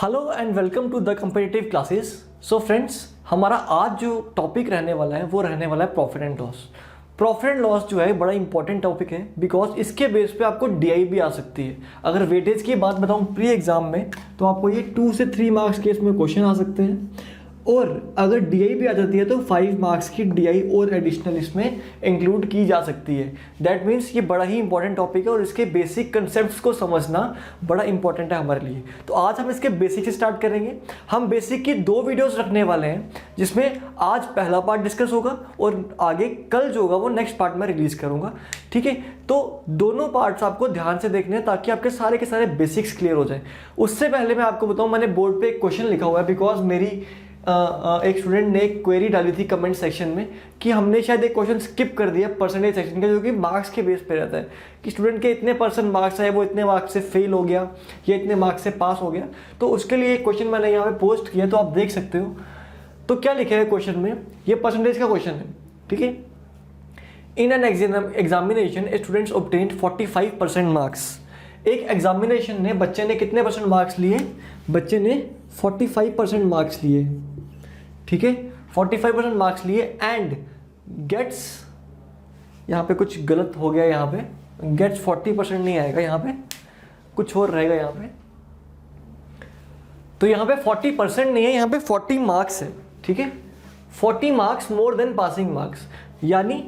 Hello and welcome to the competitive classes. So friends, हमारा आज जो टॉपिक रहने वाला है वो रहने वाला है profit and loss. Profit and loss जो है बड़ा इंपॉर्टेंट टॉपिक है बिकॉज इसके बेस पे आपको डीआई भी आ सकती है। अगर वेटेज की बात बताऊं प्री एग्जाम में तो आपको ये 2 से 3 मार्क्स के इसमें क्वेश्चन आ सकते हैं, और अगर डीआई भी आ जाती है तो 5 मार्क्स की डीआई और एडिशनल इसमें इंक्लूड की जा सकती है। दैट मीन्स ये बड़ा ही इंपॉर्टेंट टॉपिक है और इसके बेसिक कंसेप्ट्स को समझना बड़ा इंपॉर्टेंट है हमारे लिए। तो आज हम इसके बेसिक से स्टार्ट करेंगे। हम बेसिक की 2 वीडियोस रखने वाले हैं जिसमें आज पहला पार्ट डिस्कस होगा और आगे कल जो होगा वो नेक्स्ट पार्ट में रिलीज करूंगा। ठीक है, तो दोनों पार्ट्स आपको ध्यान से देखने हैं ताकि आपके सारे के सारे बेसिक्स क्लियर हो जाए। उससे पहले मैं आपको बताऊं, मैंने बोर्ड पे एक क्वेश्चन लिखा हुआ है बिकॉज मेरी एक स्टूडेंट ने एक क्वेरी डाली थी कमेंट सेक्शन में कि हमने शायद एक क्वेश्चन स्किप कर दिया परसेंटेज सेक्शन का, जो कि मार्क्स के बेस पे रहता है कि स्टूडेंट के इतने परसेंट मार्क्स आए, वो इतने मार्क्स से फेल हो गया या इतने मार्क्स से पास हो गया। तो उसके लिए एक क्वेश्चन मैंने यहाँ पे पोस्ट किया, तो आप देख सकते हो। तो क्या लिखा है क्वेश्चन में, ये परसेंटेज का क्वेश्चन है। ठीक है, in an examination students obtained 45% marks. एक एग्जामिनेशन ने बच्चे ने कितने परसेंट मार्क्स लिए? बच्चे ने 45% मार्क्स लिए। ठीक है, 45% मार्क्स लिए एंड गेट्स, यहाँ पे कुछ गलत हो गया, यहाँ पे गेट्स 40% नहीं आएगा, यहाँ पे कुछ और रहेगा यहाँ पे। तो यहाँ पे 40% नहीं है, यहाँ पे 40 मार्क्स है। ठीक है, 40 marks more than passing marks, यानी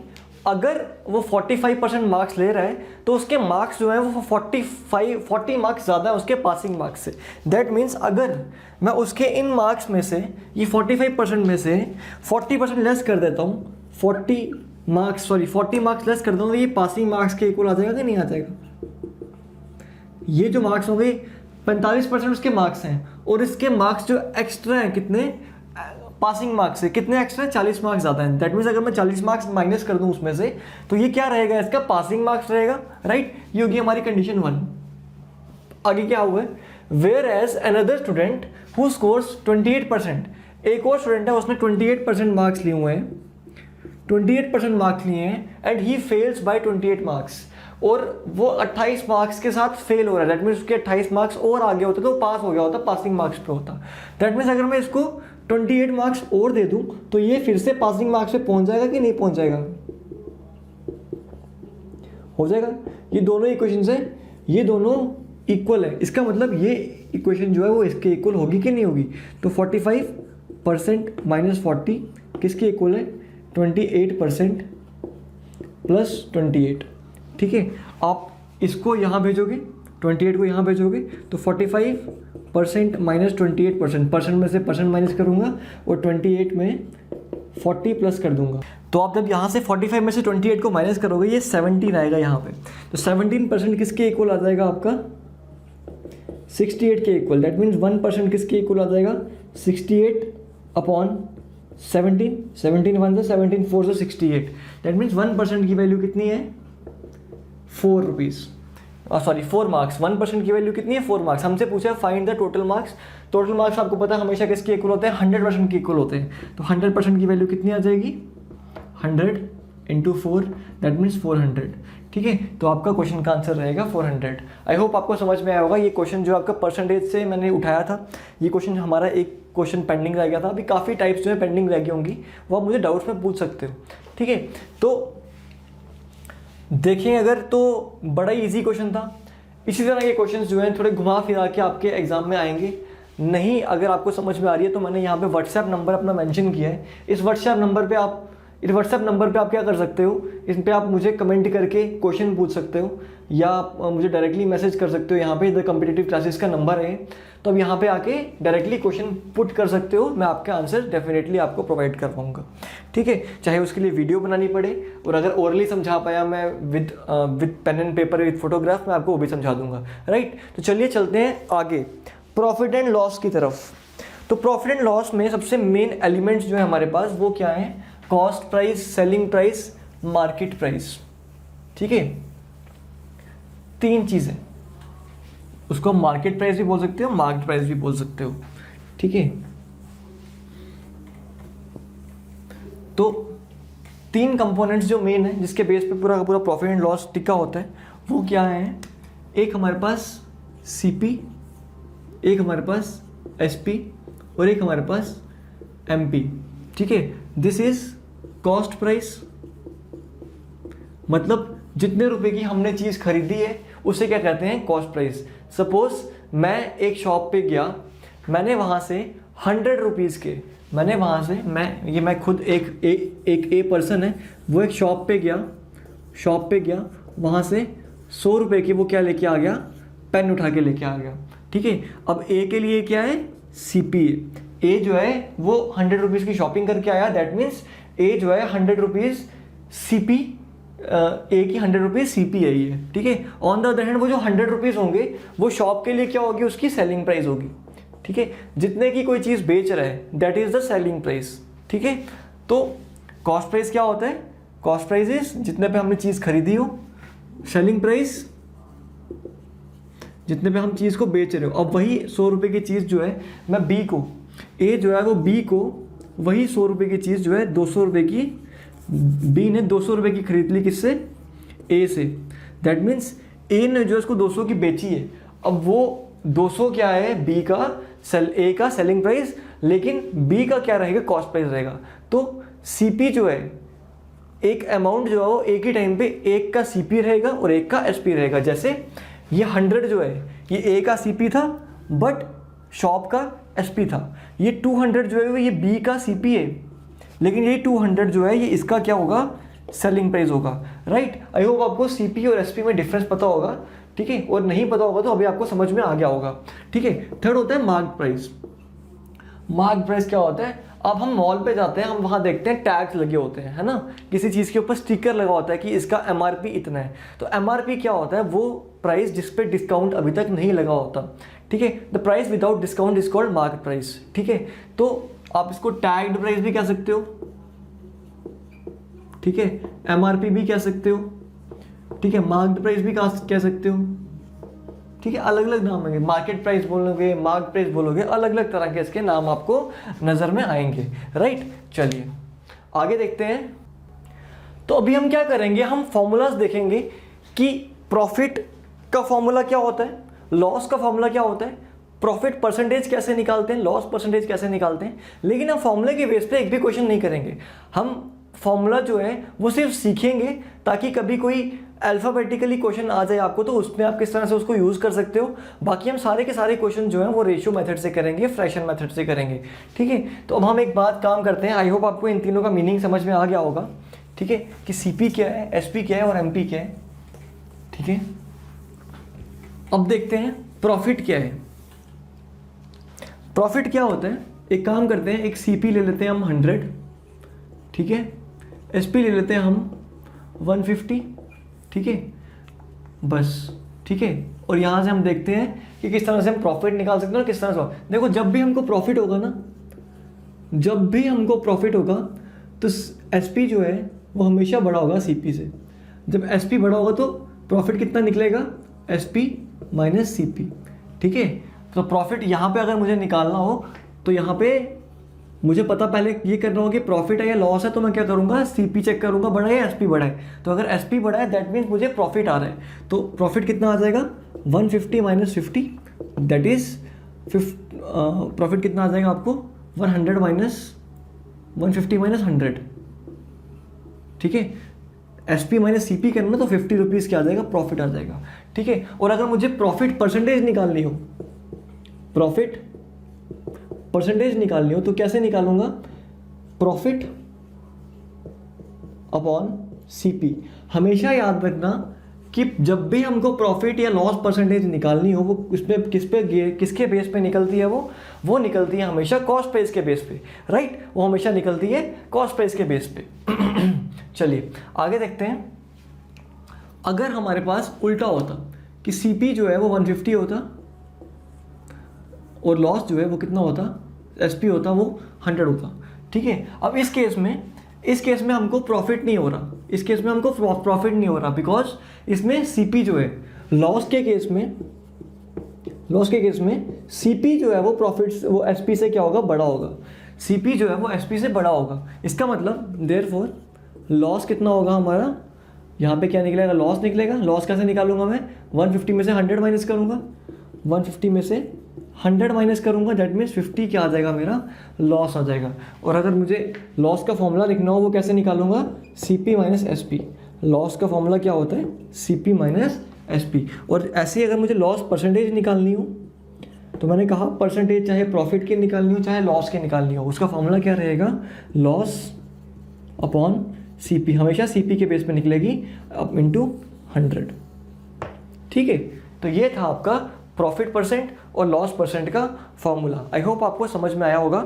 अगर वो 45% मार्क्स ले रहा है तो उसके मार्क्स जो है वो 40 मार्क्स ज़्यादा है उसके पासिंग मार्क्स से। दैट मीन्स अगर मैं उसके इन मार्क्स में से ये 45% में से 40% लेस कर देता हूँ, 40 मार्क्स लेस कर दूँ तो ये पासिंग मार्क्स के इक्वल आ जाएगा कि नहीं आ जाएगा? ये जो मार्क्स हो गए 45% उसके मार्क्स हैं और इसके मार्क्स जो एक्स्ट्रा हैं कितने पासिंग मार्क्स से, कितने एक्स्ट्रा? 40 मार्क्स ज़्यादा है। दैट मीन्स अगर मैं 40 मार्क्स माइनस कर दूं उसमें से तो ये क्या रहेगा? इसका पासिंग मार्क्स रहेगा। राइट, ये होगी हमारी कंडीशन 1। आगे क्या हुआ है? Whereas another student who scores 28%, एक और स्टूडेंट है उसने 28% मार्क्स लिए हुए हैं, 28% मार्क्स लिए हैं and he fails by 28 marks, और वो 28 मार्क्स के साथ फेल हो रहा है। दैट मीन्स उसके 28 मार्क्स और आगे होते तो पास हो गया होता, पासिंग मार्क्स पे होता। दैट मीन्स अगर मैं इसको 28 मार्क्स और दे दूं तो ये फिर से पासिंग मार्क्स पे पहुंच जाएगा कि नहीं पहुंच जाएगा? हो जाएगा। ये दोनों इक्वेशन है, ये दोनों इक्वल है, इसका मतलब ये इक्वेशन जो है वो इसके इक्वल होगी कि नहीं होगी? तो 45% माइनस 40 किसके इक्वल है? 28% प्लस 28। ठीक है, आप इसको यहाँ भेजोगे, 28 को यहाँ भेजोगे तो 45% माइनस 28%, परसेंट में से परसेंट माइनस करूँगा और 28 में 40 प्लस कर दूंगा। तो आप जब यहाँ से 45 में से 28 को माइनस करोगे ये 17 आएगा यहाँ पे। तो 17% किसके इक्वल आ जाएगा आपका? 68 के इक्वल। दैट मीन्स 1% किसके इक्वल आ जाएगा? 68 अपॉन 17, 17 1 से 17 4 से 68। दैट मीन्स 1% की वैल्यू कितनी है? 4 रुपीज़। 4 मार्क्स। 1% की वैल्यू कितनी है? 4 मार्क्स। हमसे पूछा है find the total marks. Total marks आपको पता है हमेशा किसके इक्वल होते हैं? 100% के इक्वल होते हैं। तो 100% की वैल्यू कितनी आ जाएगी? 100 इंटू 4, दैट मीन्स 400। ठीक है, तो आपका क्वेश्चन का आंसर रहेगा 400। आई होप आपको समझ में आया होगा। ये क्वेश्चन जो आपका परसेंटेज से मैंने उठाया था, ये क्वेश्चन हमारा एक क्वेश्चन पेंडिंग रह गया था। अभी काफ़ी टाइप्स जो है पेंडिंग रह गई होंगी, वो आप मुझे डाउट्स में पूछ सकते हो। ठीक है, तो देखें अगर तो बड़ा ही ईजी क्वेश्चन था। इसी तरह के क्वेश्चंस जो हैं थोड़े घुमा फिरा के आपके एग्जाम में आएंगे। नहीं अगर आपको समझ में आ रही है तो मैंने यहाँ पे व्हाट्सएप नंबर अपना मेंशन किया है। इस व्हाट्सएप नंबर पे आप क्या कर सकते हो, इस पे आप मुझे कमेंट करके क्वेश्चन पूछ सकते हो या आप मुझे डायरेक्टली मैसेज कर सकते हो। यहाँ पे द कम्पिटिटिव क्लासेस का नंबर है, तो अब यहाँ पे आके डायरेक्टली क्वेश्चन पुट कर सकते हो। मैं आपका आंसर डेफिनेटली आपको प्रोवाइड कर पाऊँगा। ठीक है, चाहे उसके लिए वीडियो बनानी पड़े, और अगर ओरली समझा पाया मैं with pen and paper with photograph, मैं आपको वो भी समझा दूंगा। राइट, तो चलिए चलते हैं आगे प्रॉफिट एंड लॉस की तरफ। तो प्रॉफिट एंड लॉस में सबसे मेन एलिमेंट्स जो है हमारे पास वो क्या है? Cost price, selling price, market price. ठीक है, 3 चीज़ें। उसको मार्केट प्राइस भी बोल सकते हो, मार्केट प्राइस भी बोल सकते हो। ठीक है, तो 3 कंपोनेंट्स जो मेन है जिसके बेस पे पूरा का पूरा प्रॉफिट एंड लॉस टिका होता है वो क्या है? एक हमारे पास सीपी, एक हमारे पास SP और एक हमारे पास MP, ठीक है। दिस इज कॉस्ट प्राइस, मतलब जितने रुपए की हमने चीज़ खरीदी है उसे क्या कहते हैं, कॉस्ट प्राइस। सपोज मैं एक शॉप पे गया, मैंने वहाँ से 100 रुपीज़ के, मैंने वहाँ से मैं खुद एक ए पर्सन है, वो एक शॉप पे गया, वहाँ से 100 रुपये की वो क्या लेके आ गया, पेन उठा के लेके आ गया, ठीक है। अब ए के लिए क्या है, CP। ए जो है वो 100 रुपीज़ की शॉपिंग करके आया, दैट मीन्स ए जो है 100 रुपीज़ CP, ए की 100 रुपीज़ CP है ये, ठीक है। ऑन द अदर हैंड वो जो 100 रुपीज़ होंगे वो शॉप के लिए क्या होगी, उसकी सेलिंग प्राइस होगी, ठीक है। जितने की कोई चीज़ बेच रहा है that is the selling price, ठीक है। तो कॉस्ट प्राइस क्या होता है, कॉस्ट प्राइस इज जितने पे हमने चीज़ खरीदी हो, सेलिंग प्राइस जितने पे हम चीज़ को बेच रहे हो। अब वही 100 रुपये की चीज़ जो है मैं बी को, ए जो है वो बी को वही 100 रुपये की चीज़ जो है 200 रुपये की, बी ने 200 रुपये की खरीद ली, किससे, ए से। दैट मीन्स ए ने जो इसको 200 की बेची है, अब वो 200 क्या है, बी का ए का सेलिंग प्राइस, लेकिन बी का क्या रहेगा, कॉस्ट प्राइस रहेगा। तो CP जो है, एक अमाउंट जो है वो एक ही टाइम पे एक का CP रहेगा और एक का SP रहेगा। जैसे ये 100 जो है ये ए का CP था बट शॉप का SP था। ये 200 जो है ये बी का CP है, लेकिन ये 200 जो है ये इसका क्या होगा, सेलिंग प्राइस होगा, राइट। आई होप आपको CP और SP में डिफरेंस पता होगा, ठीक है। और नहीं पता होगा तो अभी आपको समझ में आ गया होगा, ठीक है। थर्ड होता है मार्क प्राइस। मार्क प्राइस क्या होता है, अब हम मॉल पे जाते हैं, हम वहाँ देखते हैं टैग्स लगे होते हैं, है ना, किसी चीज़ के ऊपर स्टिकर लगा होता है कि इसका MRP इतना है। तो MRP क्या होता है, वो प्राइस जिस पे डिस्काउंट अभी तक नहीं लगा होता, ठीक है। The price without discount is called market price, ठीक है। तो आप इसको टैग्ड प्राइस भी कह सकते हो, ठीक है, MRP भी कह सकते हो, ठीक है, मार्केट प्राइस भी कह सकते हो, ठीक है। अलग अलग नाम होंगे, मार्केट प्राइस बोलोगे, मार्क प्राइस बोलोगे, अलग अलग तरह के इसके नाम आपको नज़र में आएंगे, राइट। चलिए आगे देखते हैं। तो अभी हम क्या करेंगे, हम फॉर्मूलाज देखेंगे कि प्रॉफिट का फॉर्मूला क्या होता है, लॉस का फॉर्मूला क्या होता है, प्रॉफिट परसेंटेज कैसे निकालते हैं, लॉस परसेंटेज कैसे निकालते हैं। लेकिन हम फॉर्मूले के बेस पे एक भी क्वेश्चन नहीं करेंगे, हम फॉर्मूला जो है वो सिर्फ सीखेंगे ताकि कभी कोई अल्फ़ाबेटिकली क्वेश्चन आ जाए आपको तो उसमें आप किस तरह से उसको यूज़ कर सकते हो। बाकी हम सारे के सारे क्वेश्चन जो हैं वो रेशियो मेथड से करेंगे, फ्रैक्शन मेथड से करेंगे, ठीक है। तो अब हम एक बात काम करते हैं, आई होप आपको इन तीनों का मीनिंग समझ में आ गया होगा, ठीक है, कि CP क्या है, SP क्या है और MP क्या है, ठीक है। अब देखते हैं प्रॉफिट क्या है। प्रॉफिट क्या होता है, एक काम करते हैं, एक CP ले लेते हैं हम 100, ठीक है, SP ले लेते हैं हम 150, ठीक है, बस, ठीक है। और यहाँ से हम देखते हैं कि किस तरह से हम प्रॉफिट निकाल सकते हैं और किस तरह से। देखो जब भी हमको प्रॉफिट होगा ना, जब भी हमको प्रॉफिट होगा तो SP जो है वो हमेशा बड़ा होगा CP से। जब SP बड़ा होगा तो प्रॉफिट कितना निकलेगा, SP माइनस CP, ठीक है। तो प्रॉफिट यहाँ पे अगर मुझे निकालना हो तो यहाँ पे मुझे पता पहले ये करना होगा कि प्रॉफिट है या लॉस है, तो मैं क्या करूँगा, CP चेक करूँगा बड़ा है या SP बड़ा है। तो अगर SP बड़ा है दैट मीन्स मुझे प्रॉफिट आ रहा है, तो प्रॉफिट कितना आ जाएगा, 150 माइनस 50, दैट इज प्रॉफिट कितना आ जाएगा आपको, 100 माइनस 150 माइनस 100, ठीक है। SP माइनस CP करना तो 50 रुपीज़ क्या आ जाएगा, प्रॉफिट आ जाएगा, ठीक है। और अगर मुझे प्रॉफिट परसेंटेज निकालनी हो, प्रॉफिट परसेंटेज निकालनी हो तो कैसे निकालूंगा, प्रॉफिट अपॉन CP। हमेशा याद रखना कि जब भी हमको प्रॉफिट या लॉस परसेंटेज निकालनी हो वो उसमें किसके बेस पे निकलती है, वो निकलती है हमेशा कॉस्ट प्राइस के बेस पे, राइट। वो हमेशा निकलती है कॉस्ट प्राइस के बेस पे। चलिए आगे देखते हैं। अगर हमारे पास उल्टा होता कि CP जो है वो 150 होता और लॉस जो है वो कितना होता, SP होता वो 100 होता, ठीक है। अब इस केस में हमको प्रॉफिट नहीं हो रहा, इस केस में हमको प्रॉफिट नहीं हो रहा बिकॉज इसमें CP जो है, लॉस के केस में CP जो है वो वो SP से क्या होगा, बड़ा होगा। CP जो है वो SP से बड़ा होगा। इसका मतलब देयरफॉर लॉस कितना होगा हमारा, यहाँ पे क्या निकलेगा, लॉस निकलेगा। लॉस कैसे निकालूंगा मैं, 150 में से 100 माइनस करूँगा, 150 में से 100 माइनस करूँगा दैट मीन्स 50 क्या आ जाएगा, मेरा लॉस आ जाएगा। और अगर मुझे लॉस का फॉर्मूला लिखना हो वो कैसे निकालूंगा, CP माइनस SP। लॉस का फॉर्मूला क्या होता है, CP माइनस SP। और ऐसे ही अगर मुझे लॉस परसेंटेज निकालनी हो तो मैंने कहा परसेंटेज चाहे प्रॉफिट की निकालनी हो चाहे लॉस की निकालनी हो, उसका फॉर्मूला क्या रहेगा, लॉस अपॉन CP, हमेशा CP के बेस पे निकलेगी अब इंटू 100। ठीक है, तो ये था आपका प्रॉफिट परसेंट और लॉस परसेंट का फॉर्मूला। आई होप आपको समझ में आया होगा।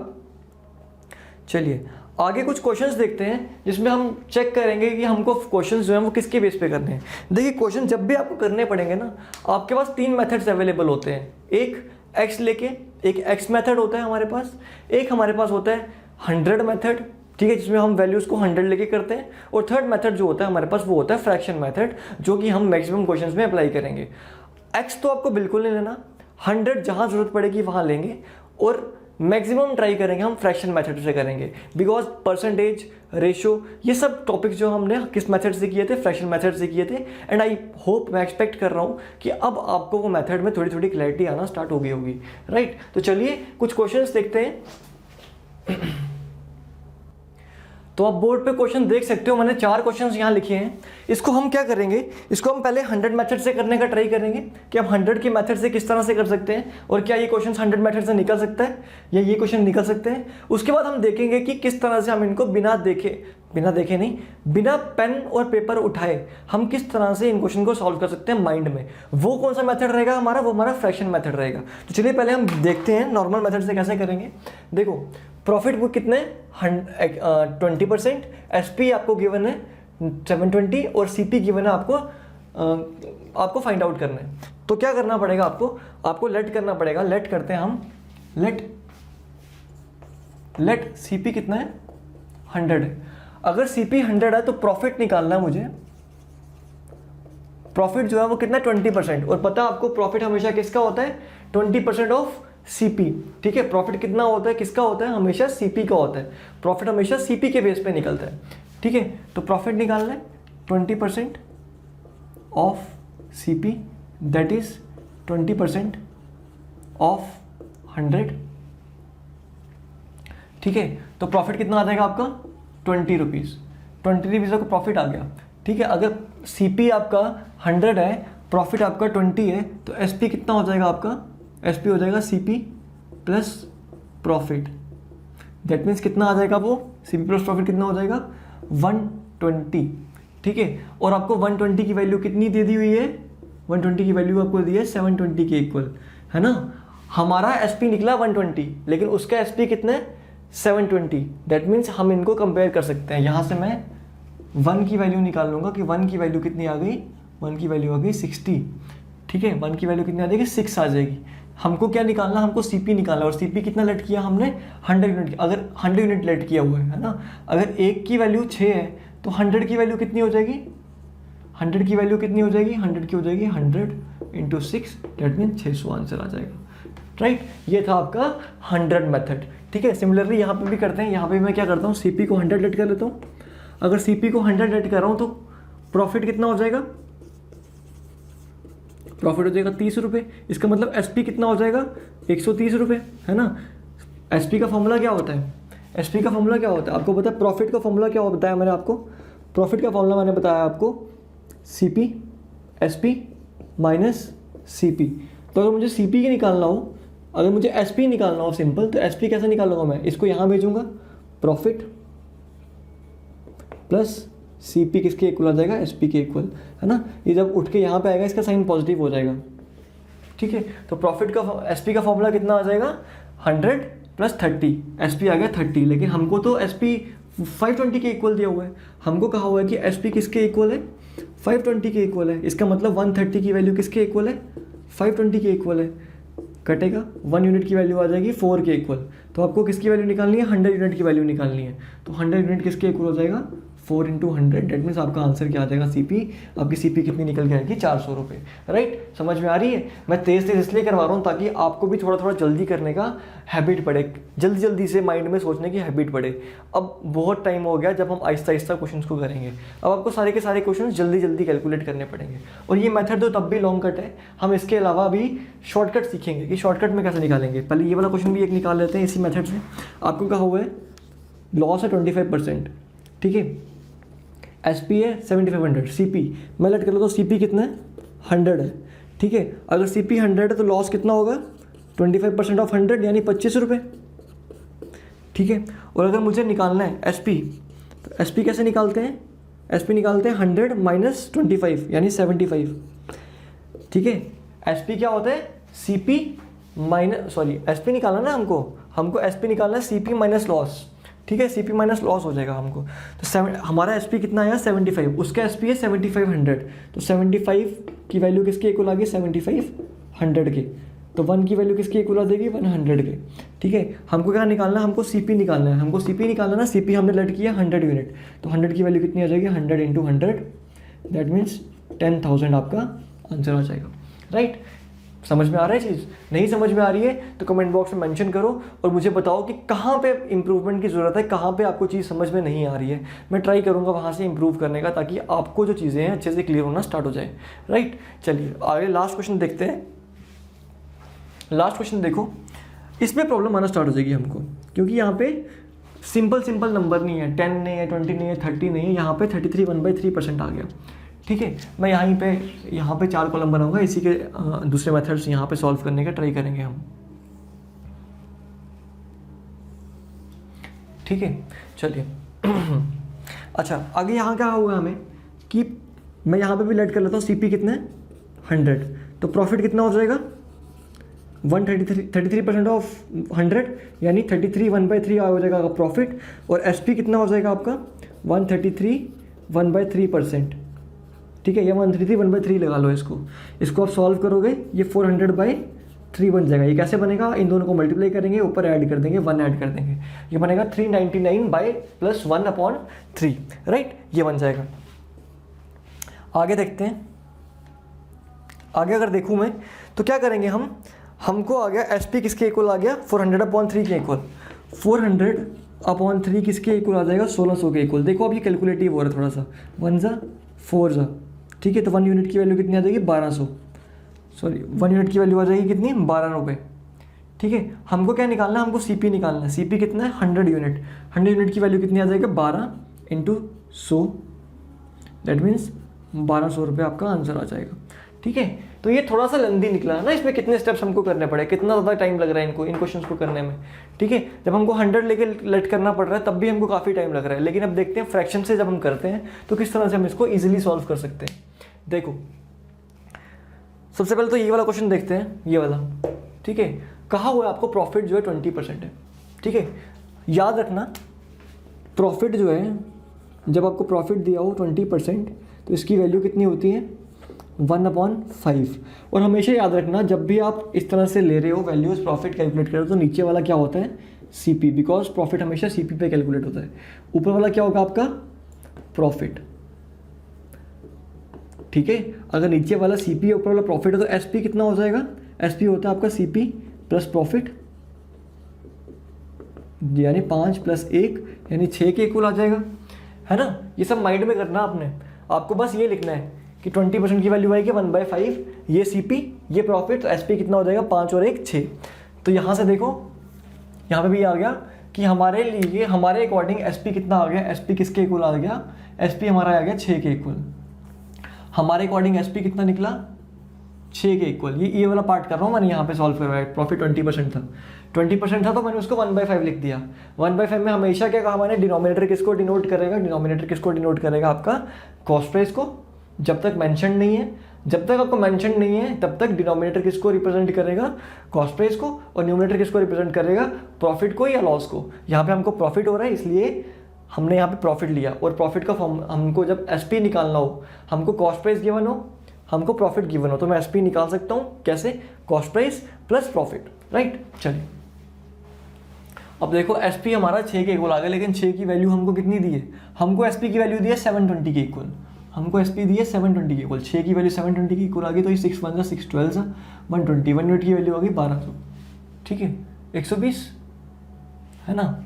चलिए आगे कुछ क्वेश्चंस देखते हैं जिसमें हम चेक करेंगे कि हमको क्वेश्चंस जो हैं वो किसके बेस पे करने हैं। देखिए क्वेश्चन जब भी आपको करने पड़ेंगे ना, आपके पास 3 मेथड्स अवेलेबल होते हैं। एक x लेके, एक x मेथड होता है हमारे पास, एक हमारे पास होता है 100 मेथड, ठीक है, जिसमें हम वैल्यूज़ को 100 लेके करते हैं। और थर्ड मेथड जो होता है हमारे पास वो होता है फ्रैक्शन मेथड, जो कि हम मैक्सिमम क्वेश्चंस में अप्लाई करेंगे। x तो आपको बिल्कुल नहीं लेना, 100 जहाँ ज़रूरत पड़ेगी वहाँ लेंगे, और मैक्सिमम ट्राई करेंगे हम फ्रैक्शन मेथड से करेंगे, बिकॉज परसेंटेज, रेशो, ये सब टॉपिक्स जो हमने किस मेथड से किए थे, फ्रैक्शन मेथड से किए थे। एंड आई होप, मैं एक्सपेक्ट कर रहा हूँ कि अब आपको वो मेथड में थोड़ी थोड़ी क्लैरिटी आना स्टार्ट हो गई होगी, राइट। तो चलिए कुछ क्वेश्चंस देखते हैं। तो आप बोर्ड पे क्वेश्चन देख सकते हो, मैंने 4 क्वेश्चंस यहाँ लिखे हैं। इसको हम क्या करेंगे, इसको हम पहले 100 मेथड से करने का ट्राई करेंगे कि हम 100 की मेथड से किस तरह से कर सकते हैं और क्या ये क्वेश्चन 100 मेथड से निकल सकता है या ये क्वेश्चन निकल सकते हैं। उसके बाद हम देखेंगे कि किस तरह से हम इनको बिना पेन और पेपर उठाए हम किस तरह से इन क्वेश्चन को सॉल्व कर सकते हैं माइंड में। वो कौन सा मेथड रहेगा हमारा, वो हमारा फ्रैक्शन मेथड रहेगा। तो चलिए पहले हम देखते हैं नॉर्मल मेथड से कैसे करेंगे। देखो प्रॉफिट वो कितने 20%, SP आपको गिवन है 720 और CP गिवन है आपको फाइंड आउट करना है। तो क्या करना पड़ेगा आपको लेट करना पड़ेगा। लेट करते हैं हम, लेट CP कितना है 100 है। अगर CP 100 है तो प्रॉफिट निकालना है मुझे। प्रॉफिट जो है वो कितना 20%, और पता है आपको प्रॉफिट हमेशा किसका होता है, 20% ऑफ CP। ठीक है, प्रॉफिट कितना होता है, किसका होता है, हमेशा CP का होता है। प्रॉफिट हमेशा CP के बेस पे निकलता है। ठीक है, तो प्रॉफिट निकालना है 20% of CP, that is 20% of 100। ठीक है, तो प्रॉफिट कितना आ जाएगा आपका 20 रुपीज़। 20 रुपीज़ का प्रॉफिट आ गया। ठीक है, अगर CP आपका 100 है, प्रॉफिट आपका 20 है, तो SP कितना हो जाएगा आपका, SP हो जाएगा CP plus profit. That means कितना आ जाएगा वो, CP प्लस प्रॉफिट कितना हो जाएगा 120। ठीक है, और आपको 120 की वैल्यू कितनी दे दी हुई है, 120 की वैल्यू आपको दी है 720 के इक्वल, है ना। हमारा SP निकला 120, लेकिन उसका SP कितना है 720। दैट मीन्स हम इनको कंपेयर कर सकते हैं। यहाँ से मैं 1 की वैल्यू निकाल लूँगा कि 1 की वैल्यू कितनी आ गई, 1 की वैल्यू आ गई 60। ठीक है, 1 की वैल्यू कितनी आ जाएगी 6 आ जाएगी। हमको क्या निकालना, हमको CP निकालना, और CP कितना लेट किया हमने 100 यूनिट। अगर 100 यूनिट लेट किया हुआ है ना, अगर 1 की वैल्यू 6 है तो 100 की वैल्यू कितनी हो जाएगी, 100 की वैल्यू कितनी हो जाएगी, 100 की हो जाएगी 100 × 6, दैट मीन 600 आंसर आ जाएगा, राइट। ये था आपका 100 मेथड। ठीक है, सिमिलरली यहाँ पे भी करते हैं। यहाँ पे मैं क्या करता हूँ, CP को 100 लेट कर लेता हूँ। अगर CP को 100 लेट कर रहा हूँ तो प्रॉफिट कितना हो जाएगा, प्रॉफिट हो जाएगा 30 रुपये। इसका मतलब SP कितना हो जाएगा 130 रुपये, है ना। SP का फॉर्मूला क्या होता है, SP का फॉर्मूला क्या होता है आपको पता है। प्रॉफिट का फॉर्मूला क्या बताया मैंने आपको, प्रॉफिट का फॉर्मूला मैंने बताया आपको CP SP माइनस CP। तो अगर मुझे CP की निकालना हो, अगर मुझे SP निकालना हो सिंपल, तो SP कैसे निकालूंगा मैं, इसको यहाँ भेजूंगा, प्रॉफिट प्लस CP किसके इक्वल आ जाएगा, SP के इक्वल, है ना। ये जब उठ के यहाँ पे आएगा इसका साइन पॉजिटिव हो जाएगा। ठीक है, तो प्रॉफिट का SP का फॉर्मूला कितना आ जाएगा 100 प्लस 30, SP आ गया 30। लेकिन हमको तो SP 520 के इक्वल दिया हुआ है, हमको कहा हुआ है कि SP किसके इक्वल है 520 के इक्वल है। इसका मतलब 130 की वैल्यू किसके इक्वल है 520 के इक्वल है। कटेगा 1 यूनिट की वैल्यू आ जाएगी 4 के इक्वल। तो आपको किसकी वैल्यू निकालनी है, 100 यूनिट की वैल्यू निकालनी है। तो 100 यूनिट किसके इक्वल हो जाएगा 4 इंटू 100, डेट मीन्स आपका आंसर क्या आ जाएगा, सीपी। आपकी सीपी कितनी निकल के आएगी, 400 रुपये। राइट, समझ में आ रही है। मैं तेज़ इसलिए करवा रहा हूँ ताकि आपको भी थोड़ा थोड़ा जल्दी करने का हैबिट पड़े, जल्दी जल्दी से माइंड में सोचने की हैबिट पड़े। अब बहुत टाइम हो गया जब हम आहिस्ता आहिस्ता क्वेश्चन को करेंगे, अब आपको सारे के सारे क्वेश्चन जल्दी जल्दी कैलकुलेट करने पड़ेंगे। और ये मेथड तो तब भी लॉन्ग कट है, हम इसके अलावा भी शॉर्टकट सीखेंगे कि शॉर्टकट में कैसे निकालेंगे। पहले ये वाला क्वेश्चन भी एक निकाल लेते हैं इसी मेथड से। आपको कहा हुआ है लॉस है 25%, ठीक है, एसपी है 7500, सीपी मैं लेट कर लेता हूँ, सीपी कितना है 100 है, ठीक है। अगर सीपी 100 है तो लॉस कितना होगा, 25% ऑफ 100 यानी 25 रुपये, ठीक है। और अगर मुझे निकालना है एसपी, तो एसपी कैसे निकालते हैं, एसपी निकालते हैं 100 माइनस 25 यानी 75, ठीक है। एसपी क्या होता है, सीपी माइनस, सॉरी एसपी निकालना ना हमको एसपी निकालना है सीपी माइनस लॉस, ठीक है। सीपी माइनस लॉस हो जाएगा हमको, तो हमारा एसपी कितना आया 75, उसका एसपी है 7500, तो 75 की वैल्यू किसके इक्वल आ गई, 7500 के, तो 1 की वैल्यू किसके इक्वल आ जाएगी, 100 के, ठीक है। हमको क्या निकालना है, हमको सीपी निकालना है, हमको सीपी निकालना ना, सीपी हमने लेट किया 100 यूनिट, तो 100 की वैल्यू कितनी आ जाएगी, 100 इंटू 100, दैट मीन्स 10,000 आपका आंसर आ जाएगा। राइट, समझ में आ रहा है चीज़, नहीं समझ में आ रही है तो कमेंट बॉक्स में मेंशन करो और मुझे बताओ कि कहाँ पे इंप्रूवमेंट की ज़रूरत है, कहाँ पे आपको चीज़ समझ में नहीं आ रही है। मैं ट्राई करूँगा वहाँ से इंप्रूव करने का, ताकि आपको जो चीज़ें हैं अच्छे से क्लियर होना स्टार्ट हो जाए। राइट, चलिए आगे लास्ट क्वेश्चन देखते हैं। लास्ट क्वेश्चन देखो, इसमें प्रॉब्लम आना स्टार्ट हो जाएगी हमको, क्योंकि यहाँ पे सिंपल नंबर नहीं है, 10 नहीं है, 20 नहीं है, 30 नहीं है, यहाँ पे 33 1/3% आ गया, ठीक है। मैं यहाँ पे 4 कॉलम बनाऊंगा, इसी के दूसरे मेथड्स यहाँ पे सॉल्व करने का ट्राई करेंगे हम, ठीक है। चलिए अच्छा, आगे यहाँ क्या हुआ हमें कि मैं यहाँ पे भी लेट कर लेता हूँ, सीपी कितना है 100, तो प्रॉफिट कितना हो जाएगा 33% ऑफ 100 यानी 33 1/3 हो जाएगा आपका प्रॉफिट, और एसपी कितना हो जाएगा आपका 133 1/3%, ठीक है। ये 133 1/3 लगा लो इसको आप सॉल्व करोगे, ये 400/3 बन जाएगा। ये कैसे बनेगा, इन दोनों को मल्टीप्लाई करेंगे, ऊपर ऐड कर देंगे, 1 ऐड कर देंगे, ये बनेगा 399/+1/3, राइट, ये बन जाएगा। आगे देखते हैं, आगे अगर देखूँ मैं तो क्या करेंगे हमको आ गया एसपी किसके इक्वल आ गया, 400/3 के इक्वल, 400/3 किसके इक्वल आ जाएगा, 1600 के इक्वल। देखो अब ये कैलकुलेटिव हो रहा है थोड़ा सा, 1 जा 4 जा, ठीक है। तो 1 यूनिट की वैल्यू कितनी आ जाएगी, 1200, सॉरी 1 यूनिट की वैल्यू आ जाएगी कितनी, 12 रुपये, ठीक है। हमको क्या निकालना है, हमको सीपी निकालना है। सीपी कितना है 100 यूनिट, 100 यूनिट की वैल्यू कितनी आ जाएगी, 12 इंटू 100, दैट मीन्स 1200 रुपये आपका आंसर आ जाएगा, ठीक है। तो ये थोड़ा सा लेंदी निकला है ना, इसमें कितने स्टेप्स हमको करने पड़े, कितना ज़्यादा टाइम लग रहा है इन क्वेश्चंस को करने में, ठीक है। जब हमको 100 लेके लेट करना पड़ रहा है तब भी हमको काफ़ी टाइम लग रहा है, लेकिन अब देखते हैं फ्रैक्शन से जब हम करते हैं तो किस तरह से हम इसको ईजिली सॉल्व कर सकते हैं। देखो सबसे पहले तो ये वाला क्वेश्चन देखते हैं, ये वाला, ठीक है। कहा हुआ है आपको प्रॉफिट जो है 20% है, ठीक है। याद रखना प्रॉफिट जो है, जब आपको प्रॉफिट दिया हो 20% तो इसकी वैल्यू कितनी होती है, 1/5। और हमेशा याद रखना जब भी आप इस तरह से ले रहे हो वैल्यूज प्रॉफिट कैलकुलेट कर रहे हो, तो नीचे वाला क्या होता है, सीपी, बिकॉज प्रॉफिट हमेशा सीपी पे कैलकुलेट होता है। ऊपर वाला क्या होगा आपका प्रॉफिट, ठीक है। अगर नीचे वाला सीपी ऊपर वाला प्रॉफिट है तो एसपी कितना हो जाएगा, एसपी होता है आपका सीपी प्लस प्रॉफिट, यानी 5 + 1 यानी 6 के इक्वल आ जाएगा, है ना। ये सब माइंड में करना आपने, आपको बस ये लिखना है कि 20% की वैल्यू आएगी 1/5, ये सीपी ये प्रॉफिट, तो एसपी कितना हो जाएगा 5 और 1 6। तो यहाँ से देखो यहाँ पे भी आ गया कि हमारे लिए हमारे अकॉर्डिंग एसपी कितना आ गया, एसपी किसके इक्वल आ गया, एसपी हमारा आ गया 6 के इक्वल। हमारे अकॉर्डिंग एसपी कितना निकला 6 के इक्वल। ये वाला पार्ट कर रहा हूँ मैंने यहाँ पे सॉल्व करवाया, प्रॉफिट 20% था, 20% था तो मैंने उसको 1/5 लिख दिया। 1/5 में हमेशा क्या कहा मैंने, डिनोमिनेटर किसको डिनोट करेगा, डिनोमिनेटर किसको डिनोट करेगा, आपका कॉस्ट प्राइस को। जब तक मेंशन नहीं है, जब तक आपको मेंशन नहीं है तब तक डिनोमिनेटर किसको रिप्रेजेंट करेगा, कॉस्ट प्राइस को, और न्यूमरेटर किसको रिप्रेजेंट करेगा, प्रॉफिट को या लॉस को। यहाँ पे हमको प्रॉफिट हो रहा है इसलिए हमने यहाँ पे प्रॉफिट लिया, और प्रॉफिट का फॉर्म हमको जब एसपी निकालना हो, हमको कॉस्ट प्राइस गिवन हो, हमको प्रॉफिट गिवन हो, तो मैं एसपी निकाल सकता हूँ कैसे, cost price plus profit, right. चलिए अब देखो एस पी हमारा 6 के इक्वल आ गया, लेकिन 6 की वैल्यू हमको कितनी दी है, हमको एस पी की वैल्यू दी है 720 के इक्वल, हमको एस पी दी है 720 के इक्वल, 6 की वैल्यू 720 की इक्वल आ गई, तो ये 6 1 6 12 120, 1 यूनिट की वैल्यू आ गई 1200, ठीक है 120 है ना।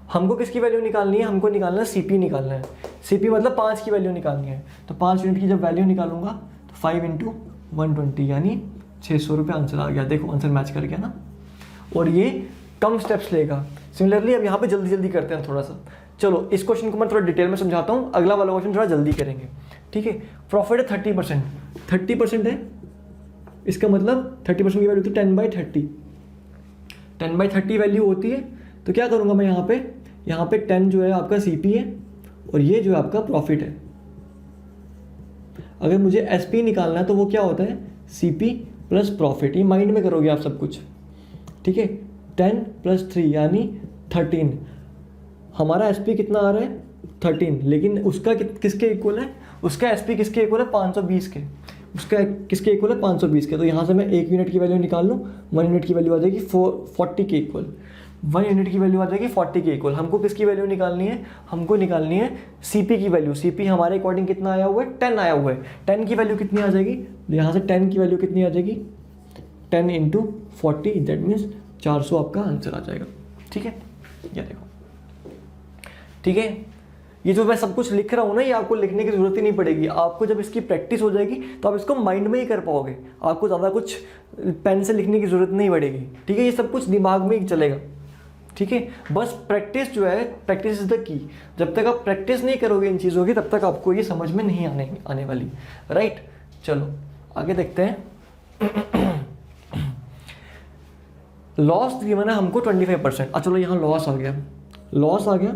हमको किसकी वैल्यू निकालनी है, हमको निकालना है सीपी निकालना है, सीपी मतलब 5 की वैल्यू निकालनी है, तो 5 यूनिट की जब वैल्यू निकालूंगा तो 5 × 120 यानी 600 रुपये आंसर आ गया। देखो आंसर मैच कर गया ना, और ये कम स्टेप्स लेगा। सिमिलरली अब यहाँ पे जल्दी जल्दी करते हैं थोड़ा सा। चलो इस क्वेश्चन को मैं थोड़ा डिटेल में समझाता हूँ, अगला वाला क्वेश्चन थोड़ा जल्दी करेंगे, ठीक है। प्रॉफिट है 30%, 30% है, इसका मतलब 30% की वैल्यू तो 10/30, 10/30 वैल्यू होती है। तो क्या करूँगा मैं यहाँ पे 10 जो है आपका सीपी है और ये जो है आपका प्रॉफिट है। अगर मुझे एसपी निकालना है तो वो क्या होता है, सीपी प्लस प्रॉफिट, ये माइंड में करोगे आप सब कुछ, ठीक है। 10 + 3 यानी 13, हमारा एसपी कितना आ रहा है 13, लेकिन उसका किसके इक्वल है, उसका एसपी किसके इक्वल है 520 के, उसका किसके इक्वल है 520 के। तो यहाँ से मैं 1 यूनिट की वैल्यू निकाल लूँ, 1 यूनिट की वैल्यू आ जाएगी 40 के इक्वल, 1 यूनिट की वैल्यू आ जाएगी 40 के इक्वल। हमको किसकी वैल्यू निकालनी है, हमको निकालनी है सीपी की वैल्यू। सीपी हमारे अकॉर्डिंग कितना आया हुआ है 10 आया हुआ है, 10 की वैल्यू कितनी आ जाएगी, यहाँ से 10 की वैल्यू कितनी आ जाएगी 10 × 40, दैट मीन्स 400 आपका आंसर आ जाएगा, ठीक है। ये देखो, ठीक है, ये जो मैं सब कुछ लिख रहा हूँ ना, ये आपको लिखने की जरूरत ही नहीं पड़ेगी, आपको जब इसकी प्रैक्टिस हो जाएगी तो आप इसको माइंड में ही कर पाओगे, आपको ज़्यादा कुछ पेन से लिखने की जरूरत नहीं पड़ेगी, ठीक है। ये सब कुछ दिमाग में ही चलेगा, ठीक है। बस प्रैक्टिस जो है, प्रैक्टिस इज द की। जब तक आप प्रैक्टिस नहीं करोगे इन चीज़ों की, तब तक आपको ये समझ में नहीं आने वाली, राइट। चलो आगे देखते हैं। लॉस गिवन है हमको 25%। चलो यहाँ लॉस आ गया, लॉस आ गया,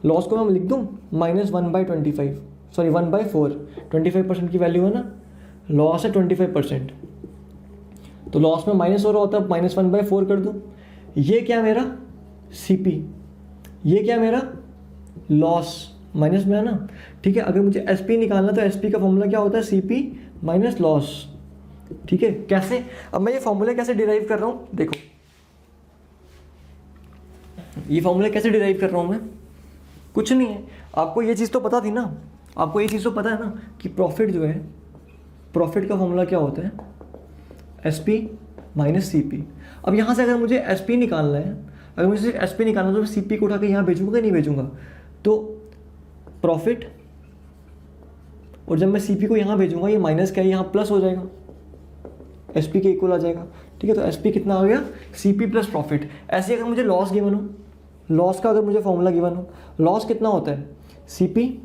लॉस को मैं लिख दूँ -1/25, सॉरी 1/4, 25% की वैल्यू है ना, लॉस है 25%, तो लॉस में माइनस हो रहा होता है, -1/4 कर दूँ। ये क्या मेरा सीपी, ये क्या मेरा लॉस, माइनस में है ना, ठीक है। अगर मुझे एसपी निकालना तो एसपी का फॉर्मूला क्या होता है, सीपी माइनस लॉस, ठीक है। कैसे, अब मैं ये फॉर्मूला कैसे डिराइव कर रहा हूँ, देखो ये फॉर्मूला कैसे डिराइव कर रहा हूँ मैं, कुछ नहीं है, आपको ये चीज़ तो पता थी ना, आपको ये चीज़ तो पता है ना कि प्रॉफिट जो है, प्रॉफिट का फॉर्मूला क्या होता है, एसपी माइनस सीपी। अब यहाँ से अगर मुझे एसपी निकालना है, अगर मुझे सिर्फ एसपी निकालना है तो मैं सीपी को उठा के यहाँ भेजूंगा, नहीं भेजूंगा, तो प्रॉफिट, और जब मैं सीपी को यहाँ भेजूंगा ये माइनस क्या है, यहाँ प्लस हो जाएगा, एसपी के इक्वल आ जाएगा, ठीक है। तो एसपी कितना आ गया, सीपी प्लस प्रॉफिट। ऐसे अगर मुझे लॉस गिवन हो, लॉस का अगर मुझे फॉर्मूला गिवन हो, लॉस कितना होता है, सीपी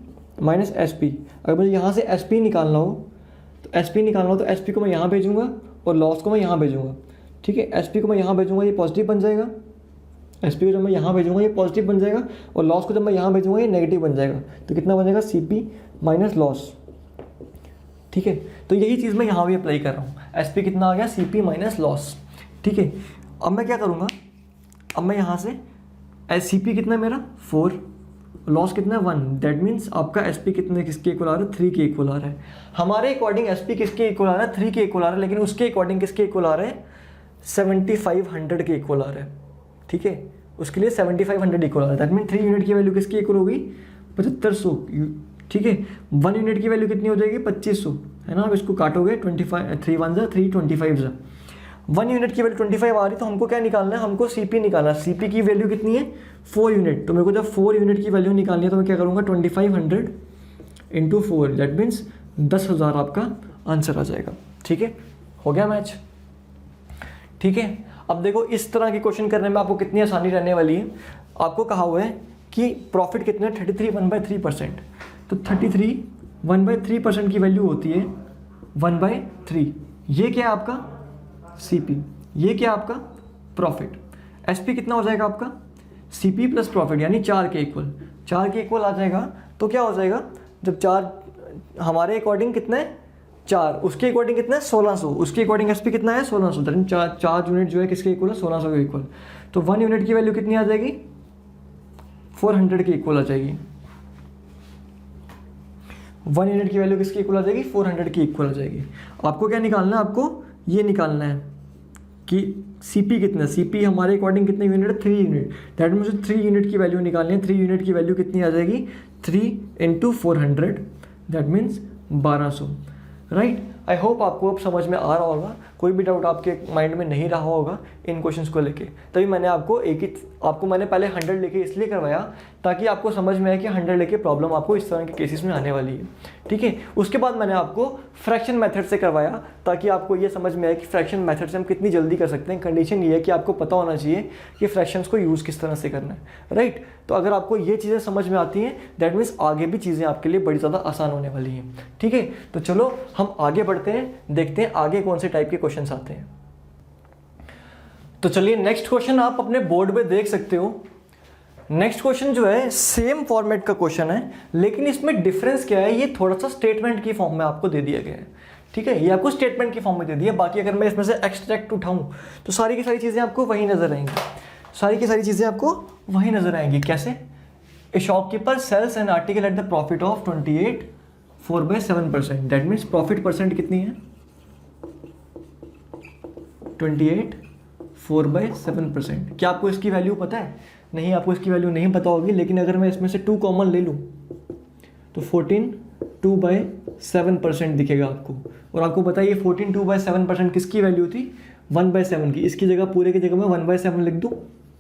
माइनस एसपी। अगर मुझे यहाँ से एसपी निकालना हो, तो एसपी निकालना हो तो एसपी को मैं यहाँ भेजूंगा और लॉस को मैं यहाँ भेजूंगा, ठीक है। एसपी को मैं यहाँ भेजूंगा, ये पॉजिटिव बन जाएगा, एसपी को जब मैं यहाँ भेजूंगा ये पॉजिटिव बन जाएगा, और लॉस को जब मैं यहाँ भेजूंगा ये नेगेटिव बन जाएगा। तो कितना बनेगा, सीपी माइनस लॉस, ठीक है। तो यही चीज़ मैं यहाँ भी अप्लाई कर रहा हूँ, एसपी कितना आ गया, सीपी माइनस लॉस, ठीक है। अब मैं क्या करूँगा, अब मैं यहाँ से सीपी कितना है मेरा 4, लॉस कितना है 1, दैट मीन्स आपका एसपी कितने किसके इक्वल आ रहा है, 3 के इक्वल आ रहा है। हमारे अकॉर्डिंग एसपी किसके इक्वल आ रहा है, 3 के इक्वल आ रहा है, लेकिन उसके अकॉर्डिंग किसके इक्वल आ रहा है, 7500 के इक्वल आ रहा है, ठीक है। उसके लिए 7500 इक्वल आ रहा है, दैट मीन 3 यूनिट की वैल्यू किसकी इक्वल होगी, 7500, ठीक है। 1 यूनिट की वैल्यू कितनी हो जाएगी, 2500, है ना। अब इसको काटोगे 25, 3 1 3 25, 1 यूनिट की वैल्यू 25 आ रही, तो हमको क्या निकालना है, हमको सीपी निकालना है। सीपी की वैल्यू कितनी है 4 यूनिट, तो मेरे को जब 4 यूनिट की वैल्यू निकालनी है तो मैं क्या करूँगा, 2500 × 4, दैट मीन्स 10,000 आपका आंसर आ जाएगा, ठीक है। हो गया मैच, ठीक है। अब देखो इस तरह के क्वेश्चन करने में आपको कितनी आसानी रहने वाली है। आपको कहा हुआ है कि प्रॉफिट कितना है, 33 1/3%, तो 33 1/3% की वैल्यू होती है 1/3। ये क्या है आपका सीपी, ये क्या आपका प्रॉफिट। एसपी कितना हो जाएगा आपका, सीपी प्लस प्रॉफिट, यानी 4 के इक्वल, 4 के इक्वल आ जाएगा। तो क्या हो जाएगा, जब 4 हमारे अकॉर्डिंग कितना है 4, उसके अकॉर्डिंग कितना है 1600, उसके अकॉर्डिंग एसपी कितना है 1600, दैट मीन 4 यूनिट जो है किसके इक्वल है 1600 के इक्वल। तो 1 यूनिट की वैल्यू कितनी आ जाएगी, 400 के इक्वल आ जाएगी। 1 यूनिट की वैल्यू किसके इक्वल आ जाएगी, 400 की इक्वल आ जाएगी। आपको क्या निकालना है, आपको ये निकालना है, कि CP कितना, CP हमारे अकॉर्डिंग कितने यूनिट है, 3 यूनिट। दैट मीन्स 3 यूनिट की वैल्यू निकालनी है। 3 यूनिट की वैल्यू कितनी आ जाएगी, 3 × 400, that means 1200, right. I hope आपको अब समझ में आ रहा होगा, कोई भी डाउट आपके माइंड में नहीं रहा होगा इन क्वेश्चंस को लेके। तभी मैंने आपको मैंने पहले 100 लेके इसलिए करवाया ताकि आपको समझ में आए कि 100 लेके प्रॉब्लम आपको इस तरह के केसेस में आने वाली है, ठीक है। उसके बाद मैंने आपको फ्रैक्शन मेथड से करवाया ताकि आपको ये समझ में आए कि फ्रैक्शन मेथड से हम कितनी जल्दी कर सकते हैं। कंडीशन ये है कि आपको पता होना चाहिए कि फ्रैक्शंस को यूज़ किस तरह से करना है, राइट। तो अगर आपको ये चीज़ें समझ में आती हैं, दैट मीन्स आगे भी चीज़ें आपके लिए बड़ी ज़्यादा आसान होने वाली हैं, ठीक है। तो चलो हम आगे बढ़ते हैं, देखते हैं आगे कौन से टाइप के क्वेश्चंस आते हैं। तो चलिए नेक्स्ट क्वेश्चन आप अपने बोर्ड पे देख सकते हो। नेक्स्ट क्वेश्चन जो है सेम फॉर्मेट का क्वेश्चन है, लेकिन इसमें डिफरेंस क्या है, ये थोड़ा सा स्टेटमेंट की फॉर्म में आपको दे दिया गया है, ठीक है। ये आपको स्टेटमेंट की फॉर्म में दे दिया। बाकी अगर मैं इसमें से एक्सट्रैक्ट उठाऊं तो सारी की सारी चीज़ें आपको वही नजर आएंगी, सारी की सारी चीज़ें आपको वही नजर आएंगी। कैसे, a shopkeeper sells an article at the profit of 28 4/7%, that means profit percent कितनी है, 28 4/7%। क्या आपको इसकी वैल्यू पता है? नहीं, आपको इसकी वैल्यू नहीं पता होगी, लेकिन अगर मैं इसमें से 2 कॉमन ले लूँ तो 14 2/7% दिखेगा आपको। और आपको पता है ये 14 2/7% किसकी वैल्यू थी, 1/7 की। इसकी जगह पूरे की जगह मैं 1/7 लिख दूँ,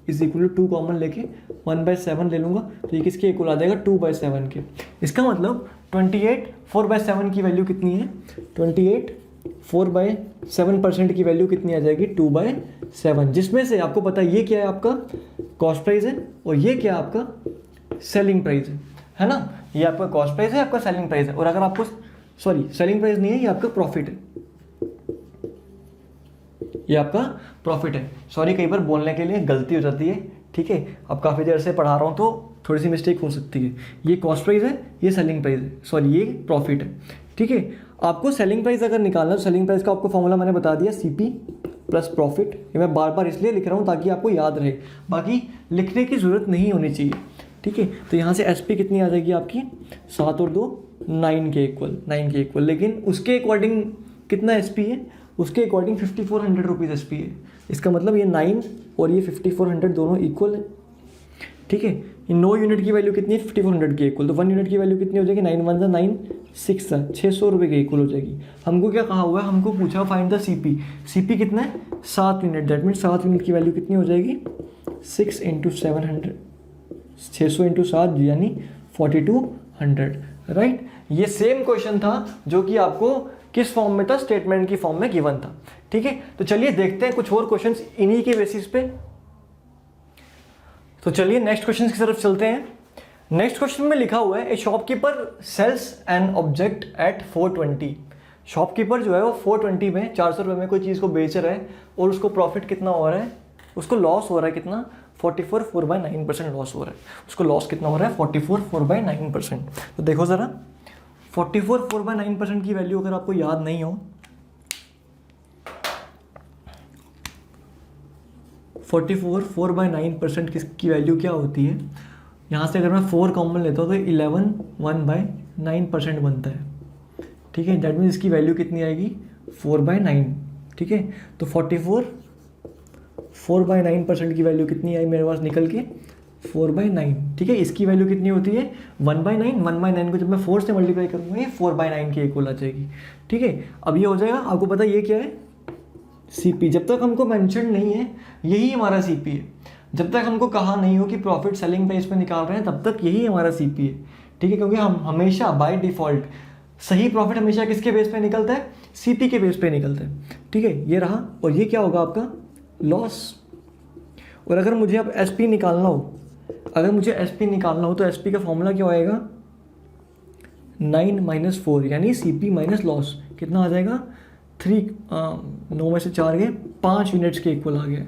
इज इक्वल टू 2 कॉमन लेके 1/7 ले लूँगा तो ये किसके इक्वल आ जाएगा, 2/7 के। इसका मतलब 28 4/7 की वैल्यू कितनी है, 28 4/7% की वैल्यू कितनी आ जाएगी, 2/7, जिसमें से आपको पता है ये क्या है, आपका कॉस्ट प्राइस है और ये क्या है, आपका सेलिंग प्राइस है ना। ये आपका कॉस्ट प्राइस है, आपका सेलिंग प्राइस है। और अगर आपको सेलिंग प्राइस नहीं है, ये आपका प्रॉफिट है, ये आपका प्रॉफिट है। सॉरी, कई बार बोलने के लिए गलती हो जाती है, ठीक है। अब काफ़ी देर से पढ़ा रहा हूँ तो थोड़ी सी मिस्टेक हो सकती है। ये कॉस्ट प्राइस है, ये सेलिंग प्राइस है, सॉरी ये प्रॉफिट है, ठीक है। आपको सेलिंग प्राइस अगर निकालना तो सेलिंग प्राइस का आपको फॉर्मूला मैंने बता दिया, CP प्लस प्रॉफिट। ये मैं बार बार इसलिए लिख रहा हूँ ताकि आपको याद रहे, बाकी लिखने की ज़रूरत नहीं होनी चाहिए, ठीक है। तो यहाँ से SP कितनी आ जाएगी आपकी, 7 और 2 9 के इक्वल, लेकिन उसके अकॉर्डिंग कितना SP है, उसके अकॉर्डिंग 5400 रुपीज़ SP है। इसका मतलब ये 9 और ये 5400 दोनों इक्वल है, ठीक है। इन 9 यूनिट की वैल्यू कितनी है, 5400 के इक्वल। तो 1 यूनिट की वैल्यू कितनी हो जाएगी, 9 1 9 6 600 रुपये के इक्वल हो जाएगी। हमको क्या कहा हुआ है, हमको पूछा फाइंड द CP। CP कितना है, 7 यूनिट, दैट मीन्स 7 यूनिट की वैल्यू कितनी हो जाएगी, 6 × 700, 600 × 7 यानी 4200, राइट। ये सेम क्वेश्चन था जो कि आपको किस फॉर्म में था, स्टेटमेंट की फॉर्म में गिवन था, ठीक है। तो चलिए देखते हैं कुछ और क्वेश्चंस इन्हीं के बेसिस पे। तो चलिए नेक्स्ट क्वेश्चन की तरफ चलते हैं। नेक्स्ट क्वेश्चन में लिखा हुआ है, a shopkeeper sells an object at 420। Shopkeeper जो है वो 420 में 400 रुपये में कोई चीज़ को बेच रहा है और उसको प्रॉफिट कितना हो रहा है, उसको लॉस हो रहा है कितना, 44 4/9% लॉस हो रहा है। उसको लॉस कितना हो रहा है, 44 4/9%। तो देखो ज़रा, 44 4/9% की वैल्यू अगर आपको याद नहीं हो, 44 4/9% किसकी वैल्यू क्या होती है, यहाँ से अगर मैं 4 कॉमन लेता हूँ तो 11 1/9% बनता है, ठीक है। दैट मीन्स इसकी वैल्यू कितनी आएगी, 4/9, ठीक है। तो 44 4/9% की वैल्यू कितनी आई मेरे पास निकल के, 4/9, ठीक है। इसकी वैल्यू कितनी होती है, 1/9 को जब मैं 4 से मल्टीप्लाई करूँगा ये 4/9 के इक्वल आ जाएगी, ठीक है। अब ये हो जाएगा, आपको पता है ये क्या है, CP। जब तक हमको मेंशन नहीं है यही हमारा CP है, जब तक हमको कहा नहीं हो कि प्रॉफिट सेलिंग प्राइस पे निकाल रहे हैं तब तक यही हमारा CP है, ठीक है। क्योंकि हम हमेशा बाय डिफ़ॉल्ट सही प्रॉफिट हमेशा किसके बेस पे निकलता है, CP के बेस पे निकलता है, ठीक है। ये रहा, और ये क्या होगा आपका लॉस। और अगर मुझे अब SP निकालना हो, तो SP का फॉर्मूला क्या होएगा, 9 - 4 यानी CP माइनस लॉस कितना आ जाएगा, 9 में से 4 गए, 5 यूनिट्स के इक्वल आ गया,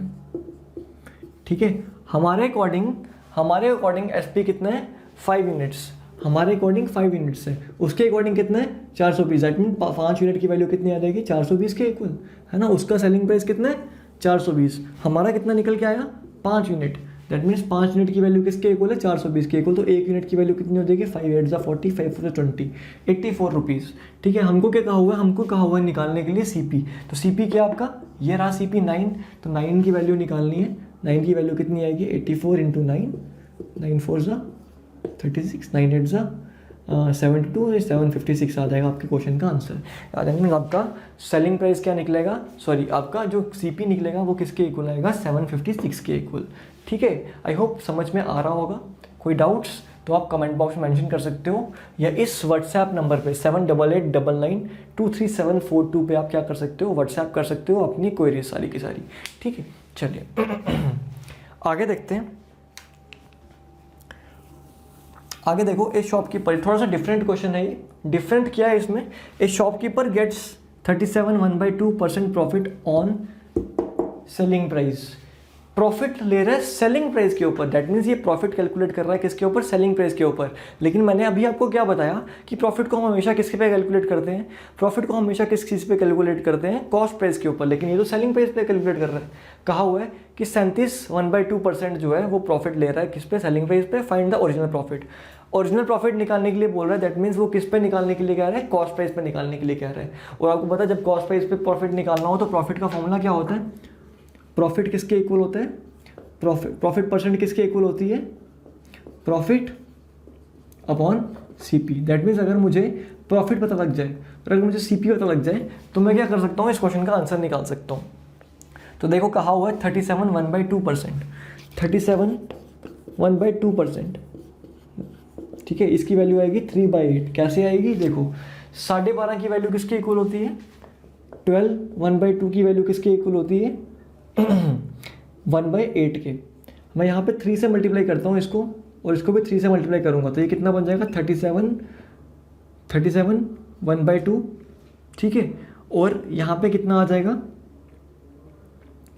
ठीक है। हमारे अकॉर्डिंग SP कितना है, 5 यूनिट्स, हमारे अकॉर्डिंग 5 यूनिट्स है, उसके अकॉर्डिंग कितना है, 420। दैट मीन 5 यूनिट की वैल्यू कितनी आ जाएगी, 420 के इक्वल, है ना। उसका सेलिंग प्राइस कितना है, 420। हमारा कितना निकल के आया, 5 यूनिट, दैट मीन्स 5 यूनिट की वैल्यू किसके इक्वल है, 420 के इक्वल। तो 1 यूनिट की वैल्यू कितनी हो जाएगी, 5 8 ज़ा 40, 5 4 20, 84 रुपीज़। ठीक है, हमको क्या कहा हुआ है, हमको कहा हुआ है निकालने के लिए CP। तो CP क्या आपका, ये रहा CP 9, तो 9 की वैल्यू निकालनी है। 9 की वैल्यू कितनी आएगी, 84 इंटू 9, 9 4 ज़ा 36, 9 8 ज़ा 72, 756 आ जाएगा आपके क्वेश्चन का आंसर। याद है आपका सेलिंग प्राइस क्या निकलेगा, सॉरी आपका जो CP निकलेगा वो किसके इक्वल आएगा, 756 के इक्वल। ठीक है, आई होप समझ में आ रहा होगा। कोई डाउट्स तो आप कमेंट बॉक्स में मेंशन कर सकते हो, या इस व्हाट्सएप नंबर पे 7889923742 पे आप क्या कर सकते हो, व्हाट्सएप कर सकते हो अपनी क्वेरी सारी की सारी। ठीक है, चलिए आगे देखते हैं। आगे देखो, ए शॉपकीपर, थोड़ा सा डिफरेंट क्वेश्चन है ये। डिफरेंट क्या है इसमें, a shopkeeper gets 37 1/2% profit on selling price. Profit ले रहा है सेलिंग प्राइस के ऊपर, दैट मीन्स ये प्रॉफिट कैलकुलेट कर रहा है किसके ऊपर, सेलिंग प्राइस के ऊपर। लेकिन मैंने अभी आपको क्या बताया कि प्रॉफिट को हम हमेशा किसके पे कैलकुलेट करते हैं, प्रॉफिट को हमेशा किस चीज़ पे कैलकुलेट करते हैं, कॉस्ट प्राइस के ऊपर। लेकिन ये तो सेलिंग प्राइस पे कैलकुलेट कर रहा है। कहा हुआ है कि 37 1/2% जो है वो प्रॉफिट ले रहा है किस पे, सेलिंग प्राइस पे। Find the original profit. Original profit निकालने के लिए बोल रहा है, दैट मीन्स वो किस पे निकालने के लिए कह रहा है, कॉस्ट प्राइस पे निकालने के लिए कह रहा है। और आपको पता है जब कॉस्ट प्राइस पे प्रॉफिट निकालना हो तो प्रॉफिट का फॉर्मूला क्या होता है, प्रॉफिट किसके इक्वल होता है, प्रॉफिट परसेंट किसके इक्वल होती है, profit upon CP। That means अगर मुझे प्रॉफिट पता लग जाए और अगर मुझे CP पता लग जाए तो मैं क्या कर सकता हूँ, इस क्वेश्चन का आंसर निकाल सकता हूँ। तो देखो कहा हुआ है 37 1/2%, 37 1/2%। ठीक है, इसकी वैल्यू आएगी 3/8। कैसे आएगी, देखो 12.5 की वैल्यू किसके इक्वल होती है, 12, 1/2 की वैल्यू किसके इक्वल होती है 1/8 के। मैं यहाँ पे 3 से मल्टीप्लाई करता हूँ इसको, और इसको भी 3 से मल्टीप्लाई करूँगा तो ये कितना बन जाएगा, 37 1/2। ठीक है, और यहाँ पे कितना आ जाएगा,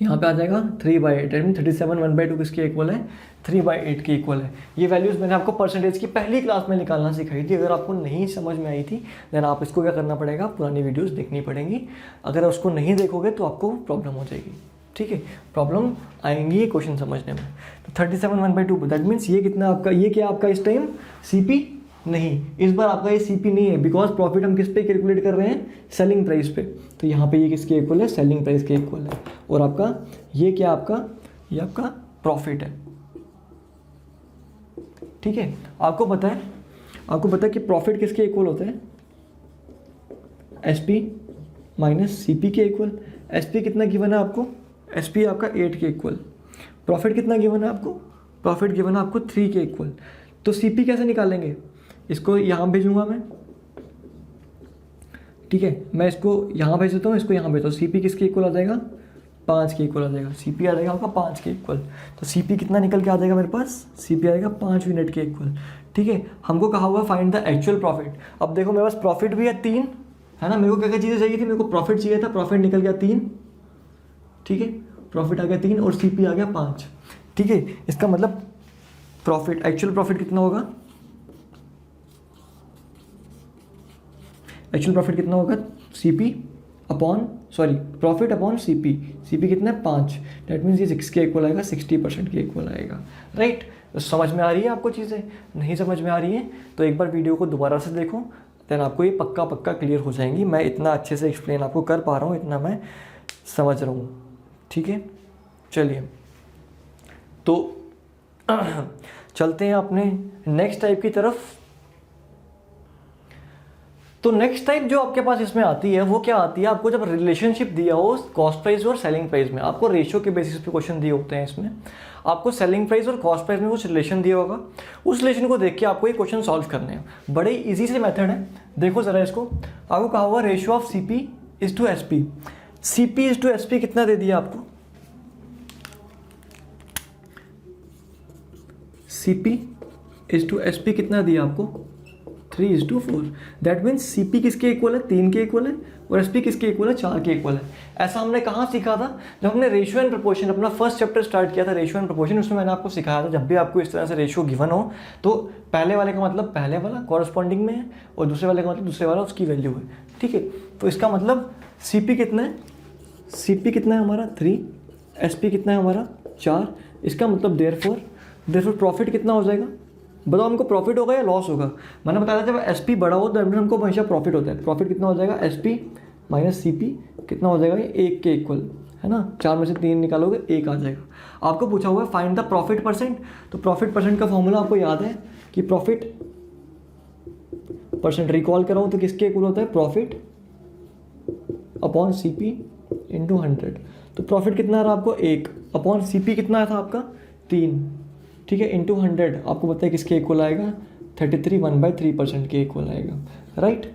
यहाँ पे आ जाएगा 3/8। 37 1/2 किसके इक्वल है, 3/8 के इक्वल है। ये वैल्यूज़ मैंने आपको परसेंटेज की पहली क्लास में निकालना सिखाई थी। अगर आपको नहीं समझ में आई थी देन आप इसको क्या करना पड़ेगा, पुरानी वीडियोस देखनी पड़ेंगी। अगर उसको नहीं देखोगे तो आपको प्रॉब्लम हो जाएगी। ठीक है, प्रॉब्लम आएंगी ये क्वेश्चन समझने में। तो 37 1/2 दैट मीन्स ये कितना आपका, ये क्या आपका इस टाइम CP नहीं, इस बार आपका ये CP नहीं है, बिकॉज प्रॉफिट हम किस पे कैलकुलेट कर रहे हैं, सेलिंग प्राइस पे। तो यहाँ पे ये किसके इक्वल है, सेलिंग प्राइस के इक्वल है। और आपका ये क्या आपका, ये आपका प्रॉफिट है। ठीक है, आपको पता है कि प्रॉफिट किसके इक्वल होता है, SP माइनस CP के इक्वल। SP कितना गिवन है आपको, SP आपका 8 के इक्वल। प्रॉफिट कितना गिवन है आपको, प्रॉफिट गिवन है आपको 3 के इक्वल। तो CP कैसे निकालेंगे, इसको यहाँ भेजूंगा मैं। ठीक है, मैं इसको यहाँ भेज देता हूँ, इसको यहाँ भेजता हूँ। CP किसके इक्वल आ जाएगा, 5 के इक्वल आ जाएगा। CP आ जाएगा आपका 5 के इक्वल। तो CP कितना निकल के आ जाएगा मेरे पास, CP आएगा 5 यूनिट के इक्वल। ठीक है, हमको कहा हुआ फाइंड द एक्चुअल प्रॉफिट। अब देखो मेरे पास प्रॉफिट भी है 3, है ना। मेरे को क्या क्या चीज़ें चाहिए थी, मेरे को प्रॉफिट चाहिए था, प्रॉफिट निकल गया 3। ठीक है, प्रॉफिट आ गया 3 और CP आ गया 5। ठीक है, इसका मतलब प्रॉफिट, एक्चुअल प्रॉफिट कितना होगा, एक्चुअल प्रॉफिट कितना होगा, प्रॉफिट अपॉन CP कितना है 5। दैट मीन्स ये 6 के इक्वल आएगा, 60% के इक्वल आएगा। राइट, तो समझ में आ रही है आपको चीज़ें, नहीं समझ में आ रही है तो एक बार वीडियो को दोबारा से देखो, देन आपको ये पक्का क्लियर हो जाएंगी। मैं इतना अच्छे से एक्सप्लेन आपको कर पा रहा हूँ, इतना मैं समझ रहा हूँ। ठीक है, चलिए तो चलते हैं अपने नेक्स्ट टाइप की तरफ। तो नेक्स्ट टाइप जो आपके पास इसमें आती है वो क्या आती है, आपको जब रिलेशनशिप दिया हो कॉस्ट प्राइस और सेलिंग प्राइस में, आपको रेशियो के बेसिस पे क्वेश्चन दिए होते हैं। इसमें आपको सेलिंग प्राइस और कॉस्ट प्राइस में कुछ रिलेशन दिया होगा, उस रिलेशन को देख के आपको ये क्वेश्चन सॉल्व करने हैं। बड़े इजी से मेथड है, देखो जरा इसको। आपको कहा हुआ ratio of CP is to SP। CP is to SP कितना दे दिया आपको, CP इज टू SP कितना दिया आपको, 3:4। दैट मीन्स CP किसके इक्वल है, 3 के इक्वल है, और SP किसके इक्वल है, 4 के इक्वल है। ऐसा हमने कहाँ सीखा था, जब हमने रेशियो एंड प्रोपोर्शन अपना फर्स्ट चैप्टर स्टार्ट किया था, रेशियो एंड प्रोपोर्शन। उसमें मैंने आपको सिखाया था जब भी आपको इस तरह से रेशियो गिवन हो तो पहले वाले का मतलब पहले वाला कॉरस्पॉन्डिंग में है और दूसरे वाले का मतलब दूसरे वाला उसकी वैल्यू है। ठीक है, तो इसका मतलब CP कितना है, CP कितना है हमारा 3, SP कितना है हमारा 4। इसका मतलब देयरफॉर प्रॉफिट कितना हो जाएगा, बताओ हमको प्रॉफिट होगा या लॉस होगा। मैंने बताया था जब एसपी बड़ा हो तो हमको हमेशा प्रॉफिट होता है। प्रॉफिट कितना हो जाएगा, एसपी माइनस सीपी कितना हो जाएगा, 1 के इक्वल है ना। 4 में से 3 निकालोगे 1 आ जाएगा। आपको पूछा हुआ है फाइंड द प्रॉफिट परसेंट, तो प्रॉफिट परसेंट का फॉर्मूला आपको याद है कि प्रॉफिट परसेंट रिकॉल कराऊँ तो किसके इक्वल होता है, प्रॉफिट अपॉन सीपी इंटू 100। तो प्रॉफिट कितना आ रहा आपको 1 अपॉन सीपी कितना था आपका 3, ठीक है, इंटू 100 आपको पता है किसके इक्वल आएगा, 33 1/3% के इक्वल आएगा, राइट।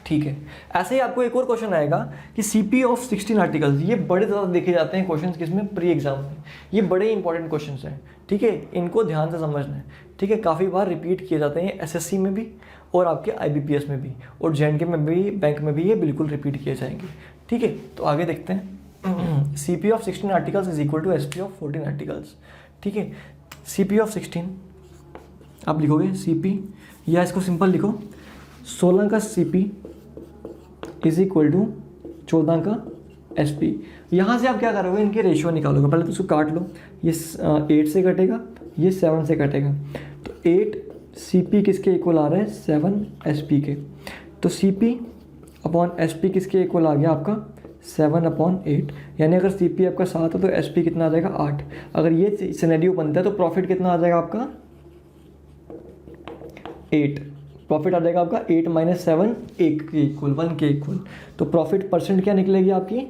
ठीक है, ऐसे ही आपको एक और क्वेश्चन आएगा कि सीपी ऑफ 16 आर्टिकल्स। ये बड़े ज़्यादा देखे जाते हैं क्वेश्चंस किसमें, प्री एग्जाम में। ये बड़े इंपॉर्टेंट क्वेश्चंस हैं, ठीक है, इनको ध्यान से समझना है, ठीक है। काफ़ी बार रिपीट किए जाते हैं एसएससी में भी और आपके आईबीपीएस में भी और जेएनके में भी, बैंक में भी ये बिल्कुल रिपीट किए जाएंगे, ठीक है। तो आगे देखते हैं। CP of 16 articles is equal to SP of 14 articles, ठीक है। सीपी ऑफ 16 आप लिखोगे सीपी, या इसको सिंपल लिखो 16 का सीपी इज इक्वल टू 14 का एसपी। यहाँ से आप क्या करोगे, इनके रेशियो निकालोगे। पहले तो इसको काट लो, ये 8 से कटेगा, ये 7 से कटेगा, तो 8 सीपी किसके इक्वल आ रहा है, 7 एसपी के। तो सीपी अपॉन एसपी किसके इक्वल आ गया आपका 7/8, यानी अगर सीपी आपका 7 है तो एसपी कितना आ जाएगा 8। अगर ये सिनेरियो बनता है तो प्रॉफिट कितना आ जाएगा आपका 8। प्रॉफिट आ जाएगा आपका 8 - 7 1 के इक्वल, 1 के इक्वल। तो प्रॉफिट परसेंट क्या निकलेगी आपकी,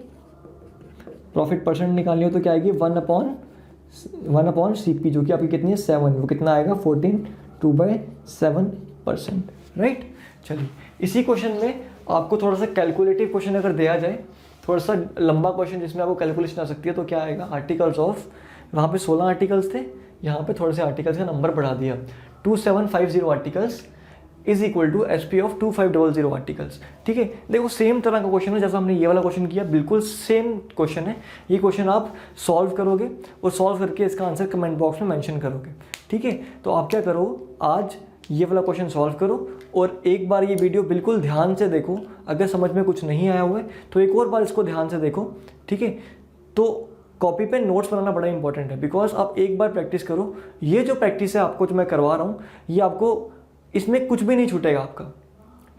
प्रॉफिट परसेंट निकालनी हो तो क्या आएगी 1/1 सीपी, जो कि आपकी कितनी है 7, वो कितना आएगा 14 2/7%, राइट। चलिए, इसी क्वेश्चन में आपको थोड़ा सा कैलकुलेटिव क्वेश्चन अगर दिया जाए, थोड़ा सा लंबा क्वेश्चन जिसमें आपको कैलकुलेशन आ सकती है, तो क्या आएगा, आर्टिकल्स ऑफ, वहाँ पे 16 आर्टिकल्स थे, यहाँ पे थोड़े से आर्टिकल्स का नंबर बढ़ा दिया, 2750 articles is equal to SP of 2500 articles, ठीक है। देखो सेम तरह का क्वेश्चन है जैसा हमने ये वाला क्वेश्चन किया, बिल्कुल सेम क्वेश्चन है। ये क्वेश्चन आप सॉल्व करोगे और सॉल्व करके इसका आंसर कमेंट बॉक्स में मेंशन करोगे, ठीक है। तो आप क्या करो, आज ये वाला क्वेश्चन सॉल्व करो और एक बार ये वीडियो बिल्कुल ध्यान से देखो। अगर समझ में कुछ नहीं आया हुआ है तो एक और बार इसको ध्यान से देखो, ठीक है। तो कॉपी पे नोट्स बनाना बड़ा इंपॉर्टेंट है, बिकॉज आप एक बार प्रैक्टिस करो। ये जो प्रैक्टिस है आपको जो मैं करवा रहा हूँ, ये आपको इसमें कुछ भी नहीं छूटेगा आपका,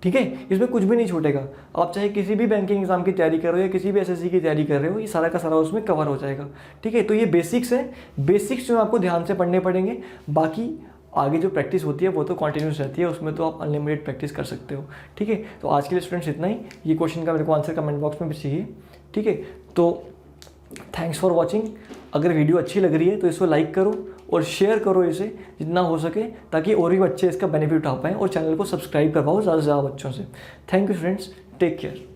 ठीक है, इसमें कुछ भी नहीं छूटेगा। आप चाहे किसी भी बैंकिंग एग्जाम की तैयारी कर रहे हो या किसी भी एसएससी की तैयारी कर रहे हो, ये सारा का सारा उसमें कवर हो जाएगा, ठीक है। तो ये बेसिक्स है, बेसिक्स जो आपको ध्यान से पढ़ने पड़ेंगे। बाकी आगे जो प्रैक्टिस होती है वो तो कंटिन्यूस रहती है, उसमें तो आप अनलिमिटेड प्रैक्टिस कर सकते हो, ठीक है। तो आज के लिए स्टूडेंट्स इतना ही। ये क्वेश्चन का मेरे को आंसर कमेंट बॉक्स में भी चाहिए, ठीक है। तो थैंक्स फॉर वॉचिंग। अगर वीडियो अच्छी लग रही है तो इसको लाइक करो और शेयर करो इसे जितना हो सके, ताकि और भी बच्चे इसका बेनिफिट उठा पाएँ, और चैनल को सब्सक्राइब करवाओ ज़्यादा से ज़्यादा बच्चों से। Thank you friends, take care.